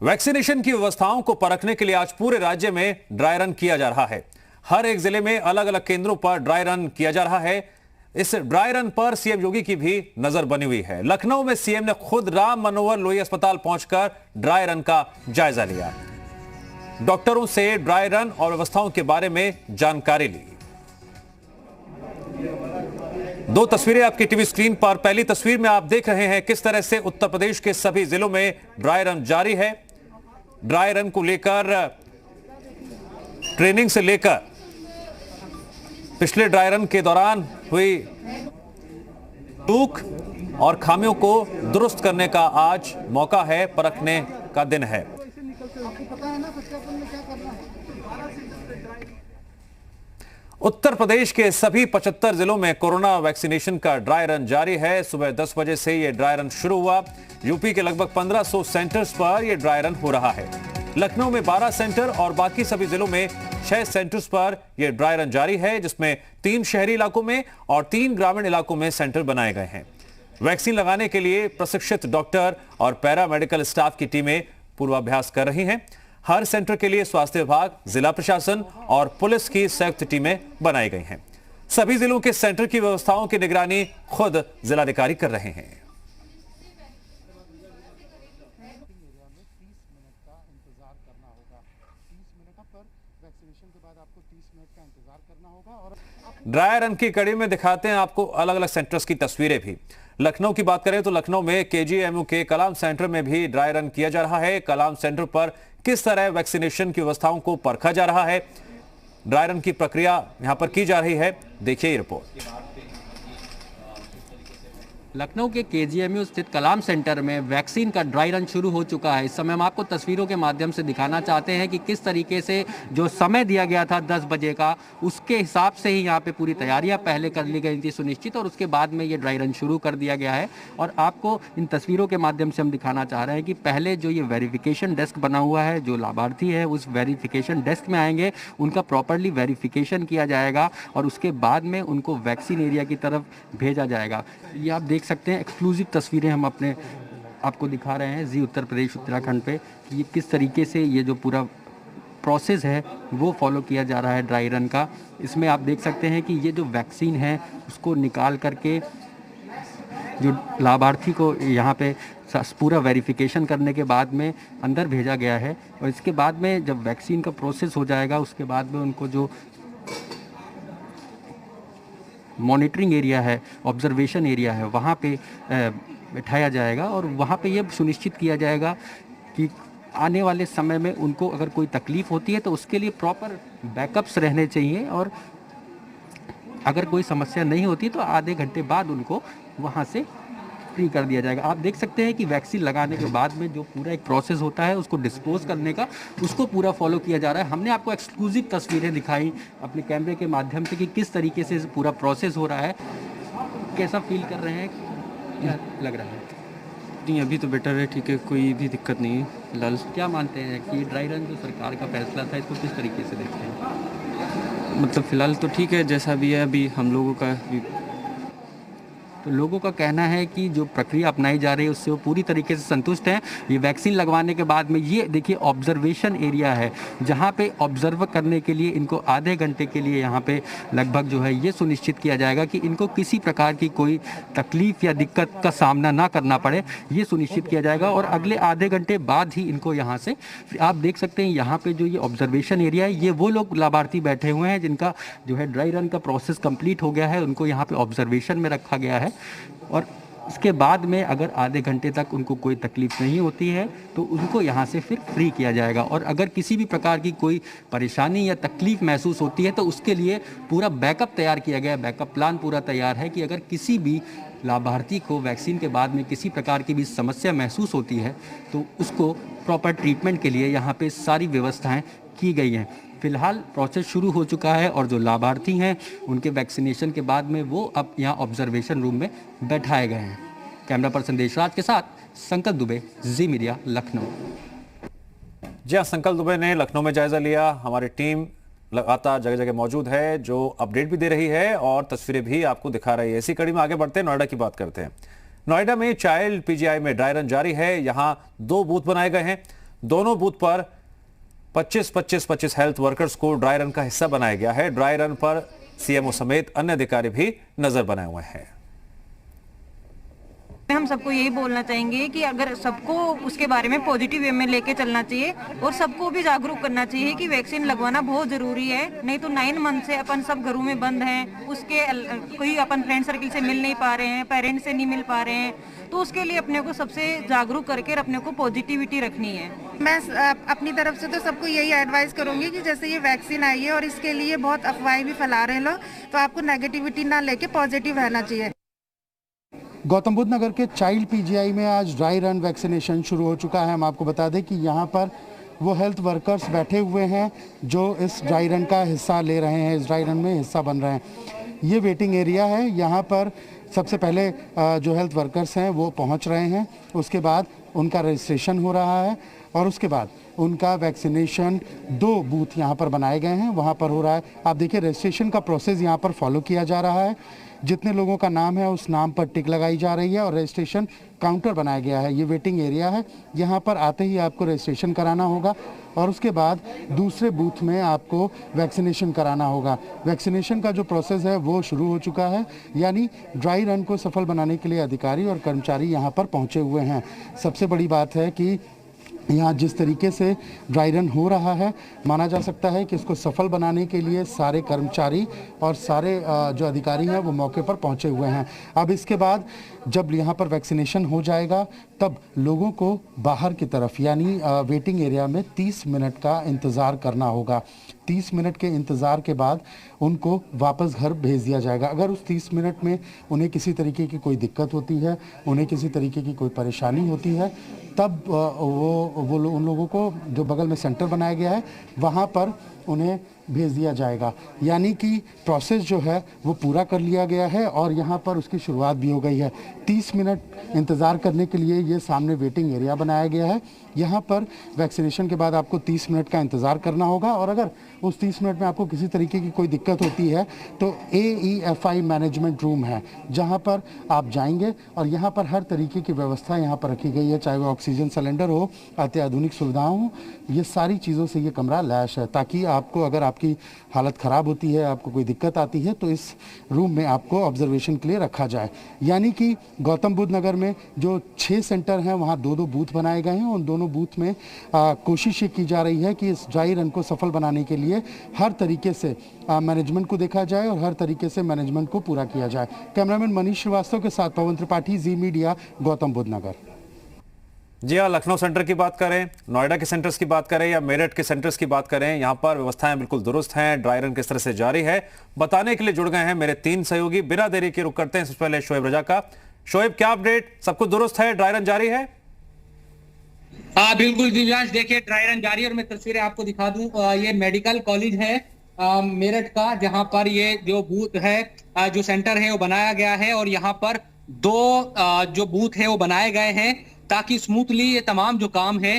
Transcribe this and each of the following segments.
Vaccination की व्यवस्थाओं को परखने के लिए आज पूरे राज्य में ड्राई रन किया जा रहा है। हर एक जिले में अलग अलग केंद्रों पर ड्राई रन किया जा रहा है। इस ड्राई रन पर सीएम योगी की भी नजर बनी हुई है। लखनऊ में सीएम ने खुद राम मनोहर लोहिया अस्पताल पहुंचकर ड्राई रन का जायजा लिया। डॉक्टरों से ड्राई रन और व्यवस्थाओं के बारे में जानकारी ली। दो तस्वीरें आपकी टीवी स्क्रीन पर। पहली तस्वीर में आप देख रहे हैं किस तरह से उत्तर प्रदेश के सभी जिलों में ड्राई रन जारी है। ड्राई रन को लेकर ट्रेनिंग से लेकर पिछले ड्राई रन के दौरान हुई चूक और खामियों को दुरुस्त करने का आज मौका है, परखने का दिन है। उत्तर प्रदेश के सभी 75 जिलों में कोरोना वैक्सीनेशन का ड्राई रन जारी है। सुबह 10 बजे से यह ड्राई रन शुरू हुआ। यूपी के लगभग 1500 सेंटर्स पर यह ड्राई रन हो रहा है। लखनऊ में 12 सेंटर और बाकी सभी जिलों में 6 सेंटर्स पर यह ड्राई रन जारी है, जिसमें 3 शहरी इलाकों में और 3 ग्रामीण इलाकों में सेंटर बनाए गए हैं। वैक्सीन लगाने के लिए प्रशिक्षित डॉक्टर और पैरा मेडिकल स्टाफ की टीमें पूर्वाभ्यास कर रही हैं। हर सेंटर के लिए स्वास्थ्य विभाग, जिला प्रशासन और पुलिस की संयुक्त टीमें बनाई गई हैं। सभी जिलों के सेंटर की व्यवस्थाओं की निगरानी खुद जिलाधिकारी कर रहे हैं। ड्राई रन की कड़ी में दिखाते हैं आपको अलग अलग सेंटर्स की तस्वीरें भी। लखनऊ की बात करें तो लखनऊ में केजीएमयू के कलाम सेंटर में भी ड्राई रन किया जा रहा है। कलाम सेंटर पर किस तरह वैक्सीनेशन की व्यवस्थाओं को परखा जा रहा है, ड्राई रन की प्रक्रिया यहां पर की जा रही है, देखिए रिपोर्ट। लखनऊ के केजीएमयू स्थित कलाम सेंटर में वैक्सीन का ड्राई रन शुरू हो चुका है। इस समय हम आपको तस्वीरों के माध्यम से दिखाना चाहते हैं कि किस तरीके से जो समय दिया गया था 10 बजे का, उसके हिसाब से ही यहाँ पे पूरी तैयारियां पहले कर ली गई थी सुनिश्चित, और उसके बाद में ये ड्राई रन शुरू कर दिया गया है। और आपको इन तस्वीरों के माध्यम से हम दिखाना चाह रहे हैं कि पहले जो ये वेरिफिकेशन डेस्क बना हुआ है, जो लाभार्थी है उस वेरिफिकेशन डेस्क में आएंगे, उनका प्रॉपरली वेरिफिकेशन किया जाएगा और उसके बाद में उनको वैक्सीन एरिया की तरफ भेजा जाएगा। ये आप देख सकते हैं, एक्सक्लूसिव तस्वीरें हम आपको दिखा रहे हैं जी उत्तर प्रदेश उत्तराखंड पे कि ये किस तरीके से ये जो पूरा प्रोसेस है वो फॉलो किया जा रहा है ड्राई रन का। इसमें आप देख सकते हैं कि ये जो वैक्सीन है उसको निकाल करके जो लाभार्थी को यहाँ पे पूरा वेरिफिकेशन करने के बाद में अंदर भेजा गया है। और इसके बाद में जब वैक्सीन का प्रोसेस हो जाएगा उसके बाद में उनको जो मॉनिटरिंग एरिया है, ऑब्जर्वेशन एरिया है, वहाँ पे बैठाया जाएगा और वहाँ पे ये सुनिश्चित किया जाएगा कि आने वाले समय में उनको अगर कोई तकलीफ़ होती है तो उसके लिए प्रॉपर बैकअप्स रहने चाहिए, और अगर कोई समस्या नहीं होती तो आधे घंटे बाद उनको वहाँ से फ्री कर दिया जाएगा। आप देख सकते हैं कि वैक्सीन लगाने के बाद में जो पूरा एक प्रोसेस होता है उसको डिस्पोज करने का, उसको पूरा फॉलो किया जा रहा है। हमने आपको एक्सक्लूसिव तस्वीरें दिखाई अपने कैमरे के माध्यम से कि किस तरीके से पूरा प्रोसेस हो रहा है। कैसा फील कर रहे हैं, क्या लग रहा है? नहीं, अभी तो बेटर है, ठीक है, कोई भी दिक्कत नहीं है फिलहाल। क्या मानते हैं कि ड्राई रन जो सरकार का फैसला था इसको किस तरीके से देखते हैं? मतलब फ़िलहाल तो ठीक है, जैसा भी है अभी हम लोगों का भी। तो लोगों का कहना है कि जो प्रक्रिया अपनाई जा रही है उससे वो पूरी तरीके से संतुष्ट हैं। ये वैक्सीन लगवाने के बाद में ये देखिए ऑब्जर्वेशन एरिया है, जहाँ पे ऑब्जर्व करने के लिए इनको आधे घंटे के लिए यहाँ पे लगभग जो है ये सुनिश्चित किया जाएगा कि इनको किसी प्रकार की कोई तकलीफ़ या दिक्कत का सामना ना करना पड़े, ये सुनिश्चित किया जाएगा। और अगले आधे घंटे बाद ही इनको यहाँ से, आप देख सकते हैं यहाँ पर जो ये ऑब्जर्वेशन एरिया है, ये वो लोग लाभार्थी बैठे हुए हैं जिनका जो है ड्राई रन का प्रोसेस कंप्लीट हो गया है, उनको यहाँ पे ऑब्जर्वेशन में रखा गया है। और इसके बाद में अगर आधे घंटे तक उनको कोई तकलीफ नहीं होती है तो उनको यहाँ से फिर फ्री किया जाएगा। और अगर किसी भी प्रकार की कोई परेशानी या तकलीफ महसूस होती है तो उसके लिए पूरा बैकअप तैयार किया गया है, बैकअप प्लान पूरा तैयार है कि अगर किसी भी लाभार्थी को वैक्सीन के बाद में किसी प्रकार की भी समस्या महसूस होती है तो उसको प्रॉपर ट्रीटमेंट के लिए यहाँ पे सारी व्यवस्थाएँ की गई हैं। फिलहाल प्रोसेस शुरू हो चुका है और जो लाभार्थी हैं उनके वैक्सीनेशन के बाद में वो अब यहाँ ऑब्जर्वेशन रूम में बैठाए गए हैं। कैमरा पर्सन देशराज के साथ संकल्प दुबे, जी मीडिया, लखनऊ। जी हाँ, संकल्प दुबे ने लखनऊ में जायजा लिया। हमारी टीम लगातार जगह जगह मौजूद है जो अपडेट भी दे रही है और तस्वीरें भी आपको दिखा रही है। इसी कड़ी में आगे बढ़ते हैं, नोएडा की बात करते हैं। नोएडा में चाइल्ड पीजीआई में ड्राई रन जारी है। यहां 2 बूथ बनाए गए हैं। दोनों बूथ पर 25-25-25 हेल्थ वर्कर्स को ड्राई रन का हिस्सा बनाया गया है। ड्राई रन पर सीएमओ समेत अन्य अधिकारी भी नजर बनाए हुए हैं। हम सबको यही बोलना चाहेंगे कि अगर सबको उसके बारे में पॉजिटिव वे में लेके चलना चाहिए और सबको भी जागरूक करना चाहिए कि वैक्सीन लगवाना बहुत जरूरी है। नहीं तो 9 मंथ से अपन सब घरों में बंद हैं, उसके कोई अपन फ्रेंड सर्किल से मिल नहीं पा रहे हैं, पेरेंट्स से नहीं मिल पा रहे हैं, तो उसके लिए अपने को सबसे जागरूक करके अपने को पॉजिटिविटी रखनी है। मैं अपनी तरफ से तो सबको यही एडवाइस करूंगी कि जैसे ये वैक्सीन आई है और इसके लिए बहुत अफवाहें भी फैला रहे हैं लोग, तो आपको नेगेटिविटी ना लेके पॉजिटिव रहना चाहिए। गौतम बुद्ध नगर के चाइल्ड पीजीआई में आज ड्राई रन वैक्सीनेशन शुरू हो चुका है। हम आपको बता दें कि यहाँ पर वो हेल्थ वर्कर्स बैठे हुए हैं जो इस ड्राई रन का हिस्सा ले रहे हैं, इस ड्राई रन में हिस्सा बन रहे हैं। ये वेटिंग एरिया है। यहाँ पर सबसे पहले जो हेल्थ वर्कर्स हैं वो पहुँच रहे हैं, उसके बाद उनका रजिस्ट्रेशन हो रहा है और उसके बाद उनका वैक्सीनेशन 2 बूथ यहाँ पर बनाए गए हैं, वहाँ पर हो रहा है। आप देखिए रजिस्ट्रेशन का प्रोसेस यहाँ पर फॉलो किया जा रहा है। जितने लोगों का नाम है उस नाम पर टिक लगाई जा रही है और रजिस्ट्रेशन काउंटर बनाया गया है। ये वेटिंग एरिया है, यहाँ पर आते ही आपको रजिस्ट्रेशन कराना होगा और उसके बाद दूसरे बूथ में आपको वैक्सीनेशन कराना होगा। वैक्सीनेशन का जो प्रोसेस है वो शुरू हो चुका है, यानी ड्राई रन को सफल बनाने के लिए अधिकारी और कर्मचारी यहाँ पर पहुँचे हुए हैं। सबसे बड़ी बात है कि यहाँ जिस तरीके से ड्राई रन हो रहा है, माना जा सकता है कि इसको सफल बनाने के लिए सारे कर्मचारी और सारे जो अधिकारी हैं वो मौके पर पहुँचे हुए हैं। अब इसके बाद जब यहाँ पर वैक्सीनेशन हो जाएगा तब लोगों को बाहर की तरफ यानी वेटिंग एरिया में 30 मिनट का इंतज़ार करना होगा। 30 मिनट के इंतज़ार के बाद उनको वापस घर भेज दिया जाएगा। अगर उस 30 मिनट में उन्हें किसी तरीके की कोई दिक्कत होती है, उन्हें किसी तरीके की कोई परेशानी होती है, तब उन लोगों को जो बगल में सेंटर बनाया गया है वहाँ पर उन्हें भेज दिया जाएगा। यानी कि प्रोसेस जो है वो पूरा कर लिया गया है और यहाँ पर उसकी शुरुआत भी हो गई है। 30 मिनट इंतज़ार करने के लिए ये सामने वेटिंग एरिया बनाया गया है। यहाँ पर वैक्सीनेशन के बाद आपको 30 मिनट का इंतज़ार करना होगा और अगर उस 30 मिनट में आपको किसी तरीके की कोई दिक्कत होती है तो AEFI मैनेजमेंट रूम है जहाँ पर आप जाएंगे और यहाँ पर हर तरीके की व्यवस्था यहाँ पर रखी गई है, चाहे वो ऑक्सीजन सिलेंडर हो, अत्याधुनिक सुविधाएं हो, ये सारी चीज़ों से ये कमरा लैश है ताकि आपको अगर आपकी हालत ख़राब होती है, आपको कोई दिक्कत आती है तो इस रूम में आपको ऑब्जर्वेशन के लिए रखा जाए। यानी कि गौतम बुद्ध नगर में जो 6 सेंटर हैं वहाँ 2-2 बूथ बनाए गए हैं। उन दोनों बूथ में कोशिश ये की जा रही है कि इस ड्राई रन को सफल बनाने के लिए हर तरीके से मैनेजमेंट को देखा जाए और हर तरीके से मैनेजमेंट को पूरा किया जाए। कैमरामैन मनीष श्रीवास्तव के साथ पवन त्रिपाठी, जी मीडिया, गौतम बुद्ध नगर। जी हाँ, लखनऊ सेंटर की बात करें, नोएडा के सेंटर्स की बात करें या मेरठ के सेंटर्स की बात करें, यहाँ पर व्यवस्थाएं बिल्कुल दुरुस्त हैं। ड्राई रन किस तरह से जारी है बताने के लिए जुड़ गए हैं मेरे 3 सहयोगी। बिना देरी के रुक करते हैं सबसे पहले शोएब रजा का। शोएब, क्या अपडेट? सब कुछ दुरुस्त है, ड्राई रन जारी है? बिल्कुल दिव्यांश, देखिए ड्राई रन जारी है और मैं तस्वीरें आपको दिखा दूं। ये मेडिकल कॉलेज है मेरठ का, जहां पर ये जो बूथ है, जो सेंटर है वो बनाया गया है और यहाँ पर 2 जो बूथ है वो बनाए गए हैं ताकि स्मूथली ये तमाम जो काम है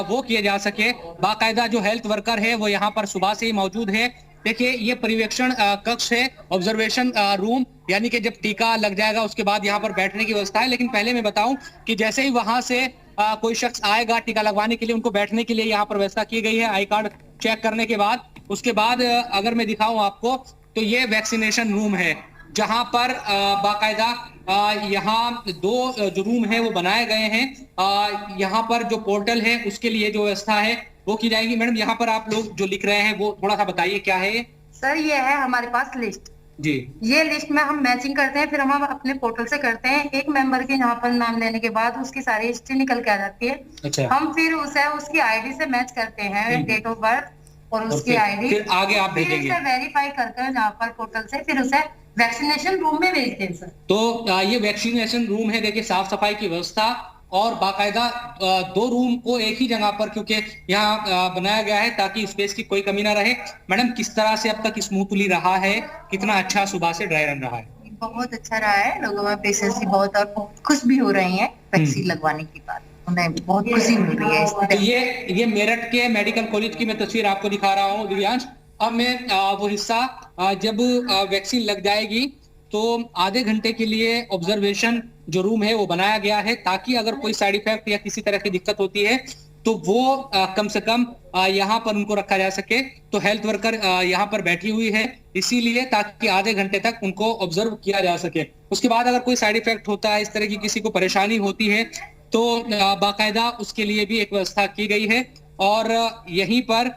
वो किए जा सके। बाकायदा जो हेल्थ वर्कर है वो यहाँ पर सुबह से ही मौजूद है। देखिए ये पर्यवेक्षण कक्ष है, ऑब्जर्वेशन रूम, यानी कि जब टीका लग जाएगा उसके बाद यहाँ पर बैठने की व्यवस्था है। लेकिन पहले मैं बताऊं कि जैसे ही वहां से कोई शख्स आएगा टीका लगवाने के लिए, उनको बैठने के लिए यहाँ पर व्यवस्था की गई है। आई कार्ड चेक करने के बाद, उसके बाद अगर मैं दिखाऊं आपको तो ये वैक्सीनेशन रूम है जहां पर बाकायदा यहाँ 2 जो रूम है वो बनाए गए हैं। यहाँ पर जो पोर्टल है उसके लिए जो व्यवस्था है वो की जाएगी। मैडम, यहाँ पर आप लोग जो लिख रहे हैं वो थोड़ा सा बताइए क्या है? सर ये है हमारे पास लिस्ट जी। ये लिस्ट में हम मैचिंग करते हैं, फिर हम अपने पोर्टल से करते हैं। एक मेंबर के यहाँ पर नाम लेने के बाद उसकी सारी हिस्ट्री निकल के आ जाती है। अच्छा। हम फिर उसे उसकी आईडी से मैच करते हैं, डेट ऑफ बर्थ और उसकी आईडी, फिर आगे आप भेजेंगे, वेरीफाई करते हैं यहाँ पर पोर्टल से, फिर उसे वैक्सीनेशन रूम में भेजते हैं सर। तो ये वैक्सीनेशन रूम है। देखिए साफ सफाई की व्यवस्था और बाकायदा 2 रूम को एक ही जगह पर, क्योंकि यहाँ बनाया गया है ताकि स्पेस की कोई कमी ना रहे। मैडम, किस तरह से अब तक स्मूथली रहा है? कितना अच्छा सुबह से ड्राई रन रहा है? बहुत अच्छा रहा है। लोगों में पेशेंस भी बहुत और खुश भी हो रहे हैं वैक्सीन लगवाने के बाद, उन्हें बहुत खुशी मिल रही है। तो ये मेरठ के मेडिकल कॉलेज की मैं तस्वीर आपको दिखा रहा हूँ दिव्यांश। अब मैं वो हिस्सा जब वैक्सीन लग जाएगी तो आधे घंटे के लिए ऑब्जर्वेशन जो रूम है वो बनाया गया है ताकि अगर कोई साइड इफेक्ट या किसी तरह की दिक्कत होती है तो वो कम से कम यहाँ पर उनको रखा जा सके। तो हेल्थ वर्कर यहाँ पर बैठी हुई है इसीलिए, ताकि आधे घंटे तक उनको ऑब्जर्व किया जा सके। उसके बाद अगर कोई साइड इफेक्ट होता है, इस तरह की किसी को परेशानी होती है, तो बाकायदा उसके लिए भी एक व्यवस्था की गई है। और यहीं पर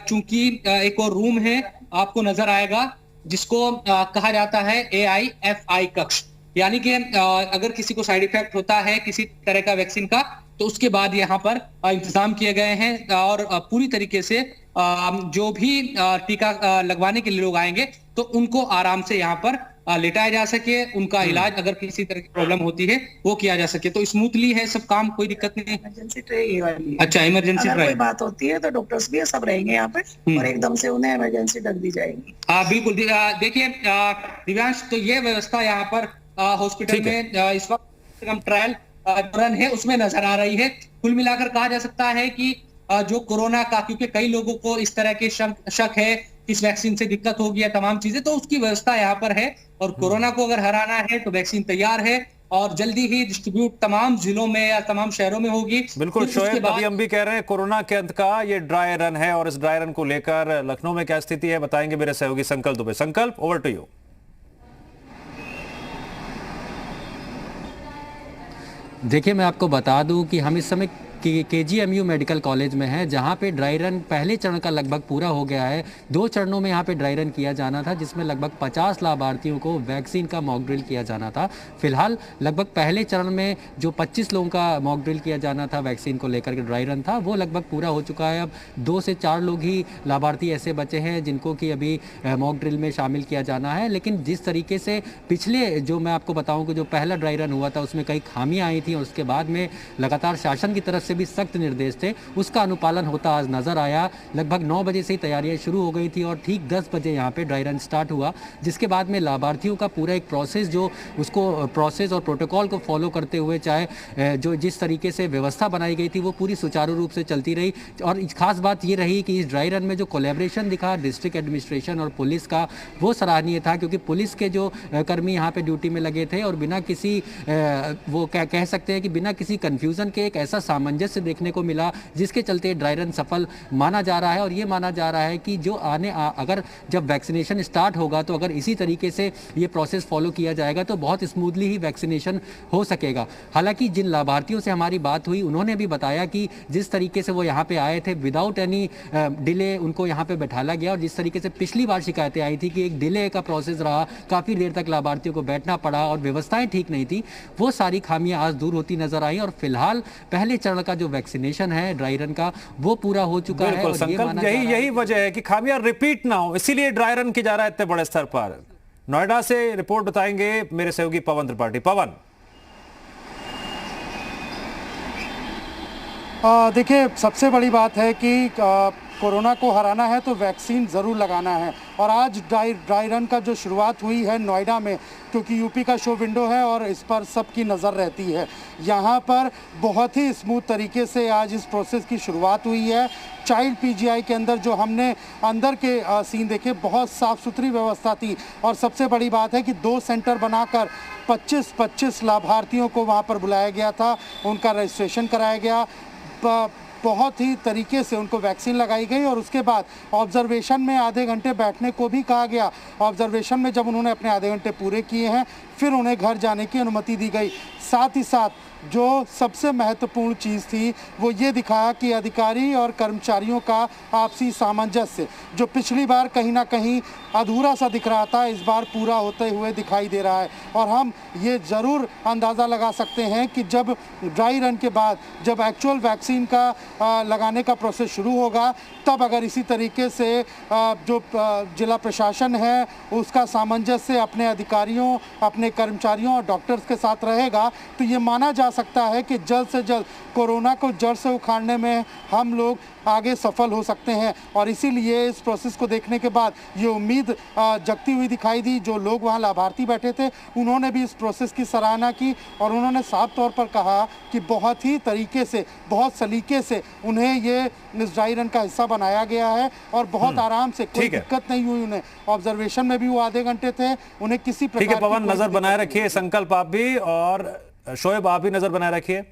चूंकि एक और रूम है, आपको नजर आएगा, जिसको कहा जाता है AIFI कक्ष, यानी कि अगर किसी को साइड इफेक्ट होता है किसी तरह का वैक्सीन का, तो उसके बाद यहाँ पर इंतजाम किए गए हैं और पूरी तरीके से जो भी टीका लगवाने के लिए लोग आएंगे तो उनको आराम से यहाँ पर लेटाया जा सके, उनका इलाज अगर किसी तरह की प्रॉब्लम होती है वो किया जा सके। तो स्मूथली है सब काम, कोई दिक्कत नहीं है। इमरजेंसी ट्रे ये वाली है। अच्छा, इमरजेंसी अगर ट्रे, कोई बात होती है तो डॉक्टर्स भी सब रहेंगे यहाँ पे और एकदम से उन्हें इमरजेंसी ढक दी जाएगी। बिल्कुल। देखिए दिव्यांश, तो ये व्यवस्था यहाँ पर हॉस्पिटल में इस वक्त ट्रायल रन है उसमें नजर आ रही है। कुल मिलाकर कहा जा सकता है कि जो कोरोना का, क्योंकि कई लोगों को इस तरह के शक है इस वैक्सीन से दिक्कत होगी या तमाम चीजें, तो उसकी व्यवस्था यहाँ पर है। और कोरोना को अगर हराना है तो वैक्सीन तैयार है और जल्दी ही डिस्ट्रीब्यूट तमाम जिलों में या तमाम शहरों में होगी। बिल्कुल शोएब, अभी हम भी कह रहे हैं कोरोना के अंत का ये ड्राई रन है, और इस ड्राई रन को लेकर लखनऊ में क्या स्थिति है बताएंगे मेरे सहयोगी संकल्प दुबे। संकल्प, ओवर टू यू। देखिए, मैं आपको बता दूं कि हम इस समय KGMU मेडिकल कॉलेज में है, जहां पे ड्राई रन पहले चरण का लगभग पूरा हो गया है। 2 चरणों में यहां पे ड्राई रन किया जाना था, जिसमें लगभग 50 लाभार्थियों को वैक्सीन का मॉक ड्रिल किया जाना था। फिलहाल लगभग पहले चरण में जो 25 लोगों का मॉक ड्रिल किया जाना था वैक्सीन को लेकर के ड्राई रन था, वो लगभग पूरा हो चुका है। अब 2 से 4 लोग ही लाभार्थी ऐसे बचे हैं जिनको कि अभी मॉक ड्रिल में शामिल किया जाना है। लेकिन जिस तरीके से पिछले, जो मैं आपको बताऊँ कि जो पहला ड्राई रन हुआ था उसमें कई खामियाँ आई थी और उसके बाद में लगातार शासन की तरफ से भी सख्त निर्देश थे, उसका अनुपालन होता आज नजर आया। लगभग 9 बजे से ही तैयारियां शुरू हो गई थी और ठीक 10 बजे यहाँ पे ड्राई रन स्टार्ट हुआ, जिसके बाद में लाभार्थियों का पूरा एक प्रोसेस, जो उसको प्रोसेस और प्रोटोकॉल को फॉलो करते हुए, चाहे जो जिस तरीके से व्यवस्था बनाई गई थी वो पूरी सुचारू रूप से चलती रही। और खास बात ये रही कि इस ड्राई रन में जो कोलैबोरेशन दिखा डिस्ट्रिक्ट एडमिनिस्ट्रेशन और पुलिस का, वो सराहनीय था, क्योंकि पुलिस के जो कर्मी यहाँ पे ड्यूटी में लगे थे और बिना किसी वो कह सकते हैं कि बिना किसी कन्फ्यूजन के एक ऐसा सामंजस्य देखने को मिला, जिसके चलते ड्राई रन सफल माना जा रहा है। और ये माना जा रहा है कि जो अगर जब वैक्सीनेशन स्टार्ट होगा तो अगर इसी तरीके से ये प्रोसेस फॉलो किया जाएगा तो बहुत स्मूथली ही वैक्सीनेशन हो सकेगा। हालांकि जिन लाभार्थियों से हमारी बात हुई उन्होंने भी बताया कि जिस तरीके से वो यहाँ पे आए थे विदाउट एनी डिले उनको यहाँ पे बैठाला गया, और जिस तरीके से पिछली बार शिकायतें आई थी कि एक डिले का प्रोसेस रहा, काफ़ी देर तक लाभार्थियों को बैठना पड़ा और व्यवस्थाएं ठीक नहीं थी, वो सारी खामियां आज दूर होती नजर आई। और फिलहाल पहले चरण का जो वैक्सीनेशन है ड्राई रन का, वो पूरा हो चुका है। और संकल्प, यही वजह है कि खामियां रिपीट ना हो, इसीलिए ड्राई रन किया जा रहा है इतने बड़े स्तर पर। नोएडा से रिपोर्ट बताएंगे मेरे सहयोगी पवन त्रिपाठी। पवन, देखिए, सबसे बड़ी बात है कि कोरोना को हराना है तो वैक्सीन ज़रूर लगाना है। और आज ड्राई रन का जो शुरुआत हुई है नोएडा में, क्योंकि यूपी का शो विंडो है और इस पर सबकी नज़र रहती है, यहाँ पर बहुत ही स्मूथ तरीके से आज इस प्रोसेस की शुरुआत हुई है। चाइल्ड PGI के अंदर जो हमने अंदर के सीन देखे, बहुत साफ़ सुथरी व्यवस्था थी। और सबसे बड़ी बात है कि 2 सेंटर बनाकर 25-25 लाभार्थियों को वहाँ पर बुलाया गया था, उनका रजिस्ट्रेशन कराया गया, बहुत ही तरीके से उनको वैक्सीन लगाई गई। और उसके बाद ऑब्जर्वेशन में आधे घंटे बैठने को भी कहा गया। ऑब्जर्वेशन में जब उन्होंने अपने आधे घंटे पूरे किए हैं फिर उन्हें घर जाने की अनुमति दी गई। साथ ही साथ जो सबसे महत्वपूर्ण चीज़ थी वो ये दिखाया कि अधिकारी और कर्मचारियों का आपसी सामंजस्य, जो पिछली बार कहीं ना कहीं अधूरा सा दिख रहा था, इस बार पूरा होते हुए दिखाई दे रहा है। और हम ये ज़रूर अंदाज़ा लगा सकते हैं कि जब ड्राई रन के बाद जब एक्चुअल वैक्सीन का लगाने का प्रोसेस शुरू होगा, तब अगर इसी तरीके से जो जिला प्रशासन है उसका सामंजस्य अपने अधिकारियों, अपने कर्मचारियों और डॉक्टर्स के साथ रहेगा, तो ये माना जा सकता है कि जल्द से जल्द कोरोना को जड़ से उखाड़ने में हम लोग आगे सफल हो सकते हैं। और इसीलिए इस प्रोसेस को देखने के बाद ये उम्मीद जगती हुई दिखाई दी। जो लोग वहाँ लाभार्थी बैठे थे उन्होंने भी इस प्रोसेस की सराहना की और उन्होंने साफ तौर पर कहा कि बहुत ही तरीके से, बहुत सलीके से उन्हें ये इस ड्राई रन का हिस्सा बनाया गया है और बहुत आराम से, कोई दिक्कत नहीं हुई उन्हें। ऑब्जर्वेशन में भी वो आधे घंटे थे, उन्हें किसी प्रकार की पवन नजर बनाए रखिए, संकल्प आप भी और शोएब आप भी नजर बनाए रखिए।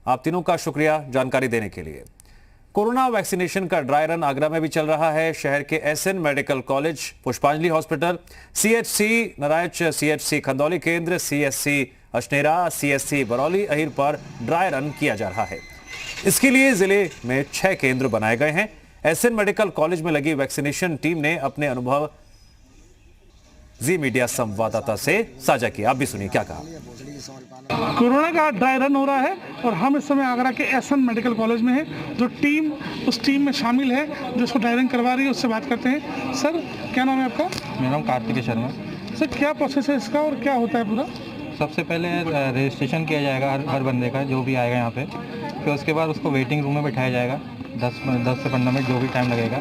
आप तीनों का शुक्रिया जानकारी देने के लिए। कोरोना वैक्सीनेशन का ड्राई रन आगरा में भी चल रहा है। शहर के एसएन मेडिकल कॉलेज, पुष्पांजलि हॉस्पिटल, सीएचसी नारायच, सीएचसी खंदौली केंद्र, सीएससी अशनेरा, सीएससी बरौली अहिर पर ड्राई रन किया जा रहा है। इसके लिए जिले में 6 केंद्र बनाए गए हैं। एसएन मेडिकल कॉलेज में लगी वैक्सीनेशन टीम ने अपने अनुभव जी मीडिया संवाददाता से साझा किया। आप भी सुनिए क्या कहा। कोरोना का ड्राई रन हो रहा है और हम इस समय आगरा के एसएन मेडिकल कॉलेज में हैं। जो टीम उस टीम में शामिल है जो इसको ड्राई रन करवा रही है, उससे बात करते हैं। सर, क्या नाम है आपका? मेरा नाम कार्तिक शर्मा। सर, क्या प्रोसेस है इसका और क्या होता है पूरा? सबसे पहले रजिस्ट्रेशन किया जाएगा हर बंदे का, जो भी आएगा यहाँ पे। फिर उसके बाद उसको वेटिंग रूम में बिठाया जाएगा 10 से 15 मिनट, जो भी टाइम लगेगा।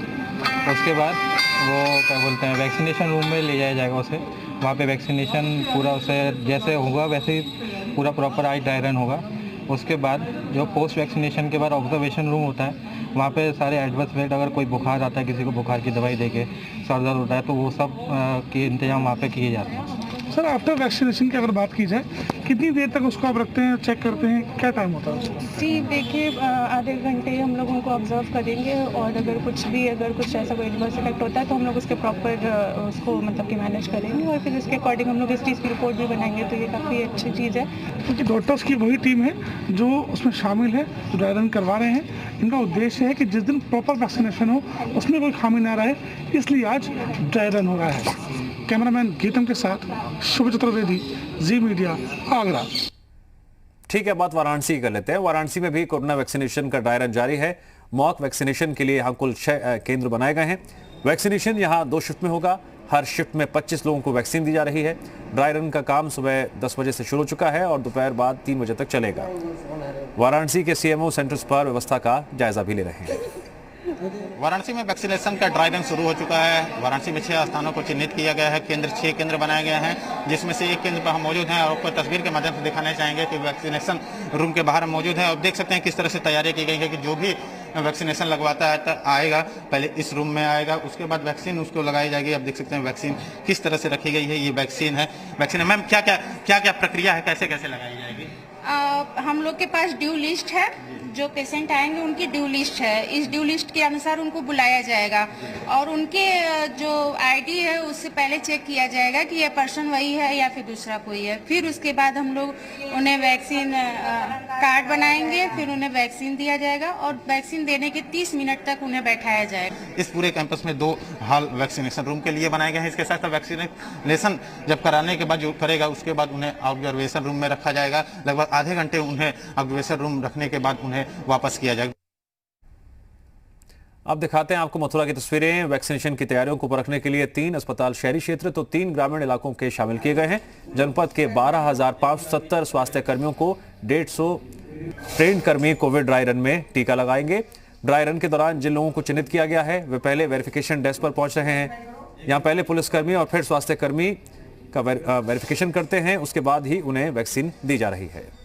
उसके बाद वो क्या बोलते हैं, वैक्सीनेशन रूम में ले जाया जाएगा उसे। वहाँ पे वैक्सीनेशन पूरा उसे जैसे होगा वैसे ही पूरा प्रॉपर आई ड्राई रन होगा। उसके बाद जो पोस्ट वैक्सीनेशन के बाद ऑब्जर्वेशन रूम होता है, वहाँ पे सारे एडवर्स इफेक्ट, अगर कोई बुखार आता है, किसी को बुखार की दवाई देके सर दर्द होता है, तो वो सब के इंतजाम वहाँ पे किए जाते हैं। सर, आफ्टर वैक्सीनेशन की अगर बात की जाए, कितनी देर तक उसको आप रखते हैं, चेक करते हैं, क्या टाइम होता है उसको? जी देखिए, आधे घंटे हम लोग उनको ऑब्जर्व करेंगे और अगर कुछ ऐसा कोई एडवर्स इफेक्ट होता है तो हम लोग उसके प्रॉपर उसको मतलब कि मैनेज करेंगे और फिर उसके अकॉर्डिंग हम लोग इस चीज़ की रिपोर्ट भी बनाएंगे। तो ये काफ़ी अच्छी चीज़ है, क्योंकि डॉक्टर्स की वही टीम है जो उसमें शामिल है, जो ड्राई रन करवा रहे हैं। इनका उद्देश्य है कि जिस दिन प्रॉपर वैक्सीनेशन हो उसमें कोई खामी ना रहे, इसलिए आज ड्राई रन हो रहा है। कैमरामैन गीतम के साथ शुभ चतुर्वेदी, जी मीडिया, आगरा। ठीक है, बात वाराणसी की कर लेते हैं। वाराणसी में भी कोरोना वैक्सीनेशन का ड्राई रन जारी है। मॉक वैक्सीनेशन के लिए यहाँ कुल 6 केंद्र बनाए गए हैं। वैक्सीनेशन यहाँ 2 शिफ्ट में होगा। हर शिफ्ट में 25 लोगों को वैक्सीन दी जा रही है। ड्राई रन का काम सुबह 10 बजे से शुरू हो चुका है और दोपहर बाद 3 बजे तक चलेगा। वाराणसी के सीएमओ सेंटर्स पर व्यवस्था का जायजा भी ले रहे हैं। वाराणसी में वैक्सीनेशन का ड्राई रन शुरू हो चुका है। वाराणसी में 6 स्थानों को चिन्हित किया गया है। 6 केंद्र बनाए गए हैं, जिसमें से एक केंद्र पर हम मौजूद हैं और आपको तस्वीर के माध्यम से दिखाना चाहेंगे कि वैक्सीनेशन रूम के बाहर हम मौजूद हैं और देख सकते हैं किस तरह से तैयारी की गई है कि जो भी वैक्सीनेशन लगवाता है आएगा, पहले इस रूम में आएगा, उसके बाद वैक्सीन उसको लगाई जाएगी। आप देख सकते हैं वैक्सीन किस तरह से रखी गई है। ये वैक्सीन है। मैम, क्या प्रक्रिया है, कैसे कैसे लगाई जाएगी? हम लोग के पास ड्यू लिस्ट है। जो पेशेंट आएंगे उनकी ड्यू लिस्ट है। इस ड्यू लिस्ट के अनुसार उनको बुलाया जाएगा और उनके जो आईडी है उससे पहले चेक किया जाएगा कि ये पर्सन वही है या फिर दूसरा कोई है। फिर उसके बाद हम लोग उन्हें वैक्सीन कार्ड बनाएंगे, फिर उन्हें वैक्सीन दिया जाएगा और वैक्सीन देने के 30 मिनट तक उन्हें बैठाया जाएगा। इस पूरे कैंपस में 2 हॉल वैक्सीनेशन रूम के लिए बनाए गए हैं। इसके साथ वैक्सीनेशन जब कराने के बाद जो करेगा उसके बाद उन्हें ऑब्जर्वेशन रूम में रखा जाएगा। लगभग आधे घंटे उन्हें ऑब्जर्वेशन रूम रखने के बाद उन्हें वापस किया जाएगा। अब दिखाते हैं आपको मथुरा की तस्वीरें। वैक्सीनेशन की तैयारियों को परखने के लिए 3 अस्पताल शहरी क्षेत्र तो 3 ग्रामीण इलाकों के शामिल किए गए हैं। जनपद के 12,570 स्वास्थ्य कर्मियों को 150 ट्रेंड कर्मी कोविड ड्राई रन में टीका लगाएंगे। ड्राई रन के दौरान जिन लोगों को चिन्हित किया गया है वे पहले वेरिफिकेशन डेस्क पर पहुंच रहे हैं। यहाँ पहले पुलिसकर्मी और फिर स्वास्थ्य कर्मी का वेरिफिकेशन करते हैं, उसके बाद ही उन्हें वैक्सीन दी जा रही है।